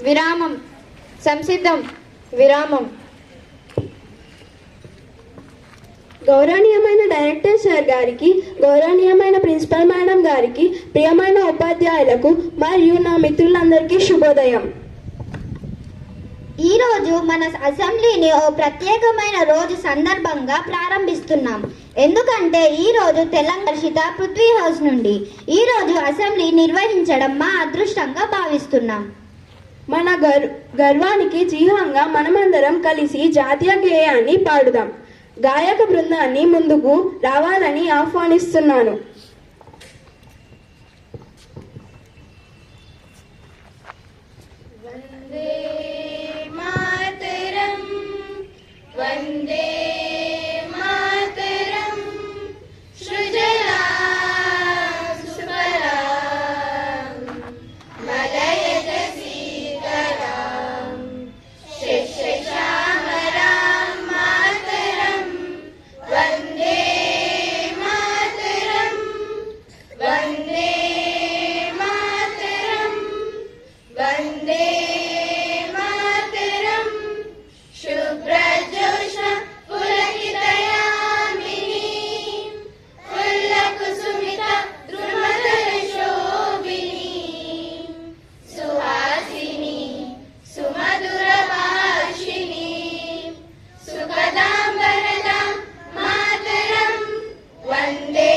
విరామం. సంసిద్ధం. విరామం. గౌరవనీయమైన డైరెక్టర్ సార్ గారికి, గౌరవనీయమైన ప్రిన్సిపల్ మేడం గారికి, ప్రియమైన ఉపాధ్యాయులకు మరియు నా మిత్రులందరికీ శుభోదయం. ఈరోజు మన అసెంబ్లీని ఓ ప్రత్యేకమైన రోజు సందర్భంగా ప్రారంభిస్తున్నాం. ఎందుకంటే ఈరోజు తెలంగాణ పృథ్వీ హౌస్ నుండి ఈరోజు అసెంబ్లీ నిర్వహించడం మా అదృష్టంగా భావిస్తున్నాం. మన గర్వానికి చిహ్నంగా మనమందరం కలిసి జాతీయ గేయాన్ని పాడుదాం. గాయక బృందాన్ని ముందుకు రావాలని ఆహ్వానిస్తున్నాను. వందే మాతరం, వందే మాతరం, సృజలాం సుఫలాం మలయజ సీతలాం శస్యశ్యామలాం మాతరం, వందే మాతరం, వందే మాతరం, వందే మాతరం, శుభ్రజోష పులకితయామిని ఫుల్లకుసుమిత ద్రుమధర శోభిని సుహాసిని సుమధుర భాషిని సుఖదాం వరదాం మాతరం, వందే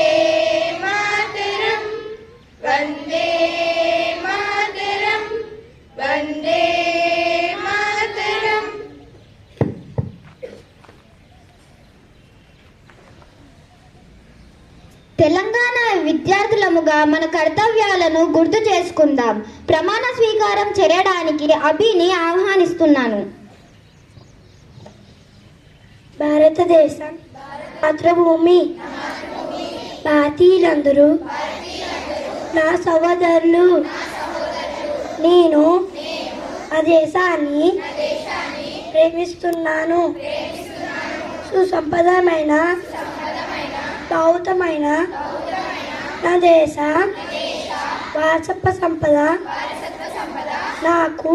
మాతరం, వందే మాతరం, వందే మాతరం. తెలంగాణ విద్యార్థులముగా మన కర్తవ్యాలను గుర్తు చేసుకుందాం. ప్రమాణ స్వీకారం చేయడానికి అభిని ఆహ్వానిస్తున్నాను. భారతదేశం మాతృభూమి, భారతీయులందరూ నా సహోదరులు. నేను ఆ దేశాన్ని ప్రేమిస్తున్నాను. సుసంపదమైన బౌద్ధమైన నా దేశ వారసత్వ సంపద నాకు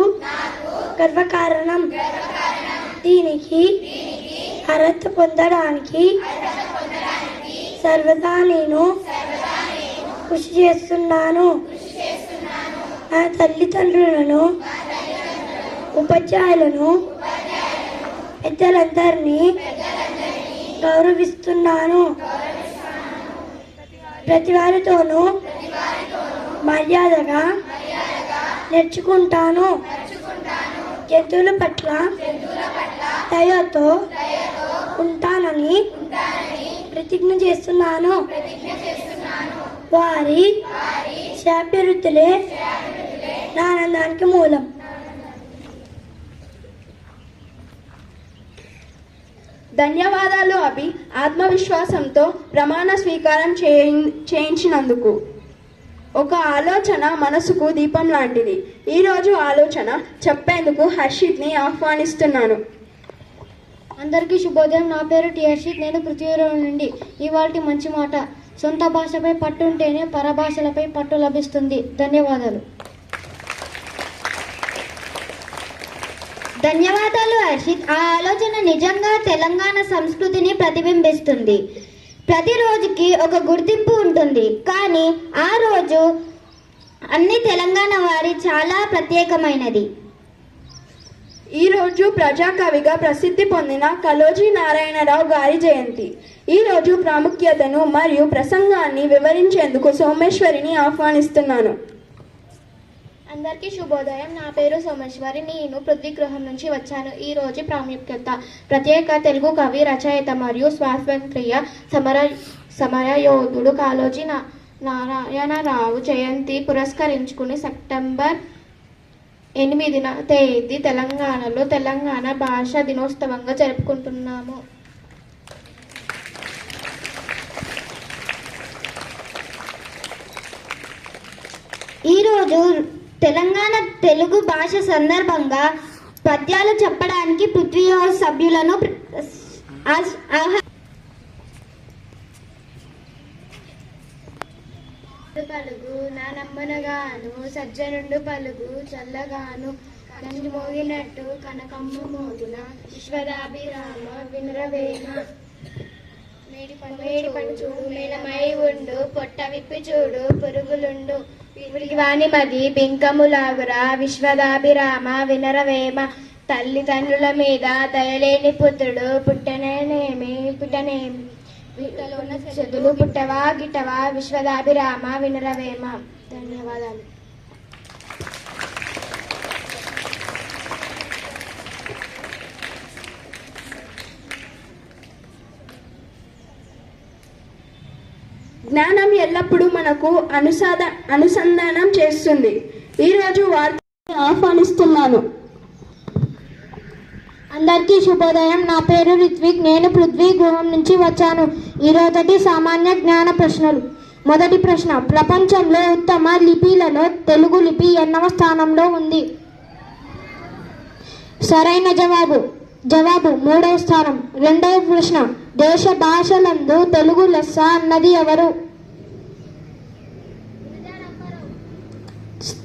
గర్వకారణం. దీనికి అర్హత పొందడానికి సర్వదా నేను కృషి చేస్తున్నాను. నా తల్లిదండ్రులను, ఉపాధ్యాయులను, పెద్దలందరినీ గౌరవిస్తున్నాను. ప్రతి వారితోనూ మర్యాదగా నేర్చుకుంటాను. జంతువుల పట్ల దయతో ఉంటానని ప్రతిజ్ఞ చేస్తున్నాను. వారి శ్రేయోభివృద్ధులే నా ఆనందానికి మూలం. ధన్యవాదాలు అభి, ఆత్మవిశ్వాసంతో ప్రమాణ స్వీకారం చేయించినందుకు. ఒక ఆలోచన మనసుకు దీపం లాంటిది. ఈరోజు ఆలోచన చెప్పేందుకు హర్షిత్ని ఆహ్వానిస్తున్నాను. అందరికీ శుభోదయం. నా పేరు టి హర్షిత్. నేను పృథ్వీరావు నుండి. ఇవాల్టి మంచి మాట: సొంత భాషపై పట్టు ఉంటేనే పరభాషలపై పట్టు లభిస్తుంది. ధన్యవాదాలు. ధన్యవాదాలు హర్షిత్. ఆ ఆలోచన నిజంగా తెలంగాణ సంస్కృతిని ప్రతిబింబిస్తుంది. ప్రతిరోజుకి ఒక గుర్తింపు ఉంటుంది, కానీ ఆ రోజు అన్ని తెలంగాణ వారి చాలా ప్రత్యేకమైనది. ఈరోజు ప్రజాకవిగా ప్రసిద్ధి పొందిన కలోజీ నారాయణరావు గారి జయంతి. ఈరోజు ప్రాముఖ్యతను మరియు ప్రసంగాన్ని వివరించేందుకు సోమేశ్వరిని ఆహ్వానిస్తున్నాను. అందరికీ శుభోదయం. నా పేరు సోమేశ్వరి. నేను పృథ్వీగృహం నుంచి వచ్చాను. ఈ రోజు ప్రాముఖ్యత: ప్రత్యేక తెలుగు కవి, రచయిత మరియు స్వాతంత్ర్య సమరయోధుడు కాళోజీ నారాయణరావు జయంతి పురస్కరించుకుని సెప్టెంబర్ 8వ తేదీ తెలంగాణలో తెలంగాణ భాషా దినోత్సవంగా జరుపుకుంటున్నాము. ఈరోజు తెలంగాణ తెలుగు భాష సందర్భంగా పద్యాలు చెప్పడానికి పృథ్వీ హౌస్ సభ్యులను పలుగు నా నమ్మనగాను, సజ్జనుండు పలుగు చల్లగాను, కంచి మోగినట్టు కనకమ్మ మోగిన విశ్వదాభిరామ వినురవేమ మేడి పండు చూడు మేలమై ఉండు పొట్ట విప్పి చూడు పురుగులుండు వీరికి వాణి మది బింకములాగురా విశ్వదాభిరామ వినరవేమ తల్లిదండ్రుల మీద దయలేని పుత్రుడు పుట్టనేమి చదులు పుట్టవా గిట్టవా విశ్వదాభిరామ వినరవేమ. ధన్యవాదాలు. జ్ఞానం ఎల్లప్పుడూ మనకు అనుసంధానం చేస్తుంది. ఈరోజు వార్తని ఆహ్వానిస్తున్నాను. అందరికీ శుభోదయం. నా పేరు రిత్విక్. నేను పృథ్వీ గృహం నుంచి వచ్చాను. ఈరోజటి సామాన్య జ్ఞాన ప్రశ్నలు. మొదటి ప్రశ్న, ప్రపంచంలో ఉత్తమ లిపిలలో తెలుగు లిపి ఎన్నవ స్థానంలో ఉంది? సరైన జవాబు 3వ స్థానం. రెండవ ప్రశ్న, దేశ భాషలందు తెలుగు లెస్స అన్నది ఎవరు?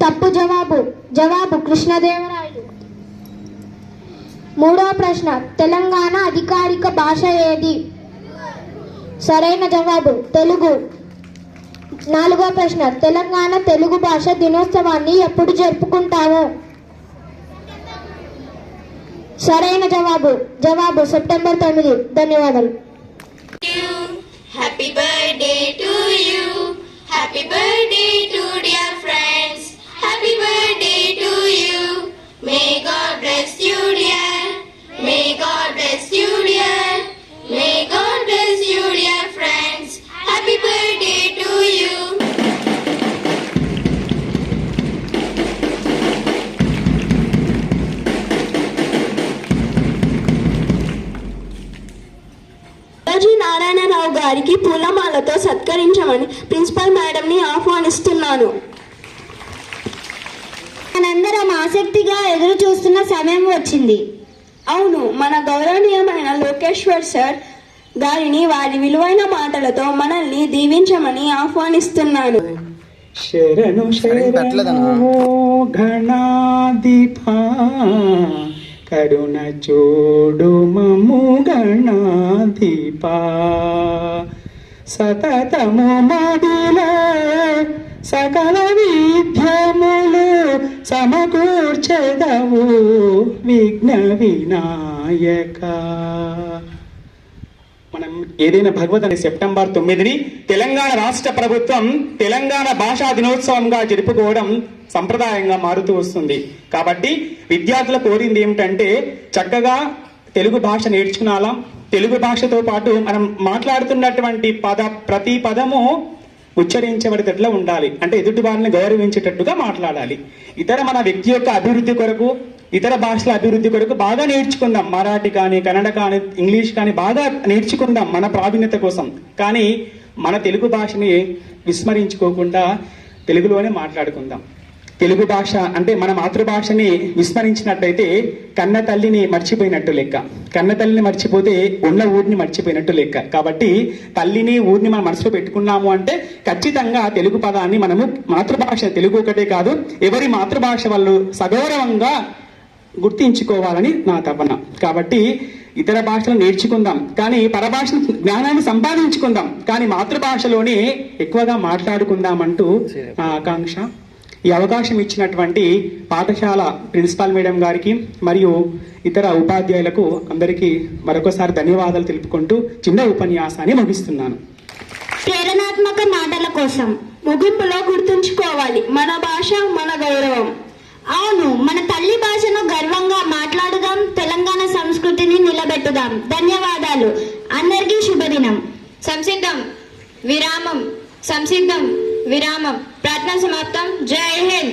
తప్పు జవాబు కృష్ణదేవరాయలు. మూడవ ప్రశ్న, తెలంగాణ అధికారిక భాష ఏది? సరైన జవాబు తెలుగు. నాలుగవ ప్రశ్న, తెలంగాణ తెలుగు భాష దినోత్సవాన్ని ఎప్పుడు జరుపుకుంటాము? సరైన జవాబు సెప్టెంబర్ 9. ధన్యవాదాలు. Happy birthday to you. Happy birthday to dear friends. Happy birthday to you. May God bless you, dear. May God bless you, dear. May God bless you, dear friends. Happy birthday to you. Narayana Rao గారికి పూలమాలతో సత్కరించమని principal మేడంని ఆహ్వానిస్తున్నాను. మనందరం ఆసక్తిగా ఎదురు చూస్తున్న సమయం వచ్చింది. అవును, మన గౌరవనీయమైన లోకేశ్వర్ సార్ గారిని వారి విలువైన మాటలతో మనల్ని దీవించమని ఆహ్వానిస్తున్నాను. శరణు శరణు గణాధిపా కరుణ చూడు మము గణాధిపా సతతము మదిలో సకల విద్యములు సమకూర్చెదవు విఘ్న వినాయక. మనం ఏదైనా భగవద్ సెప్టెంబర్ 9ని తెలంగాణ రాష్ట్ర ప్రభుత్వం తెలంగాణ భాషా దినోత్సవంగా జరుపుకోవడం సంప్రదాయంగా మారుతూ వస్తుంది. కాబట్టి విద్యార్థులు కోరింది ఏమిటంటే చక్కగా తెలుగు భాష నేర్చుకునాలా. తెలుగు భాషతో పాటు మనం మాట్లాడుతున్నటువంటి ప్రతి పదము ఉచ్చరించబడేటట్లా ఉండాలి. అంటే ఎదుటి వారిని గౌరవించేటట్టుగా మాట్లాడాలి. మన వ్యక్తి యొక్క అభివృద్ధి కొరకు, ఇతర భాషల అభివృద్ధి కొరకు బాగా నేర్చుకుందాం. మరాఠీ కానీ, కన్నడ కానీ, ఇంగ్లీష్ కానీ బాగా నేర్చుకుందాం మన ప్రావీణ్యత కోసం. కానీ మన తెలుగు భాషని విస్మరించుకోకుండా తెలుగులోనే మాట్లాడుకుందాం. తెలుగు భాష అంటే మన మాతృభాషని విస్మరించినట్టయితే కన్న తల్లిని మర్చిపోయినట్టు లెక్క. కన్న తల్లిని మర్చిపోతే ఉన్న ఊరిని మర్చిపోయినట్టు లెక్క. కాబట్టి తల్లిని ఊరిని మనం మనసులో పెట్టుకున్నాము అంటే ఖచ్చితంగా తెలుగు పదాన్ని మనము మాతృభాష తెలుగు ఒకటే కాదు ఎవరి మాతృభాష వాళ్ళు సగౌరవంగా గుర్తించుకోవాలని నా తపన. కాబట్టి ఇతర భాషలు నేర్చుకుందాం, కానీ పరభాష జ్ఞానాన్ని సంపాదించుకుందాం, కానీ మాతృభాషలోనే ఎక్కువగా మాట్లాడుకుందామంటూ నా ఆకాంక్ష. ఈ అవకాశం ఇచ్చినటువంటి పాఠశాల ప్రిన్సిపాల్ మేడం గారికి మరియు ఇతర ఉపాధ్యాయులకు అందరికీ మరొకసారి ధన్యవాదాలు తెలుపుకుంటూ చిన్న ఉపన్యాసాన్ని ముగిస్తున్నాను. ప్రేరణాత్మక మాటల కోసం ముగింపులో గుర్తుంచుకోవాలి, మన భాష మన గౌరవం. అవును, మన తల్లి భాషను గర్వంగా మాట్లాడుదాం, తెలంగాణ సంస్కృతిని నిలబెట్టుదాం. ధన్యవాదాలు. అందరికీ శుభదినం. సంసిద్ధం విరామం. ప్రార్థన సమాప్తం. జై హింద్.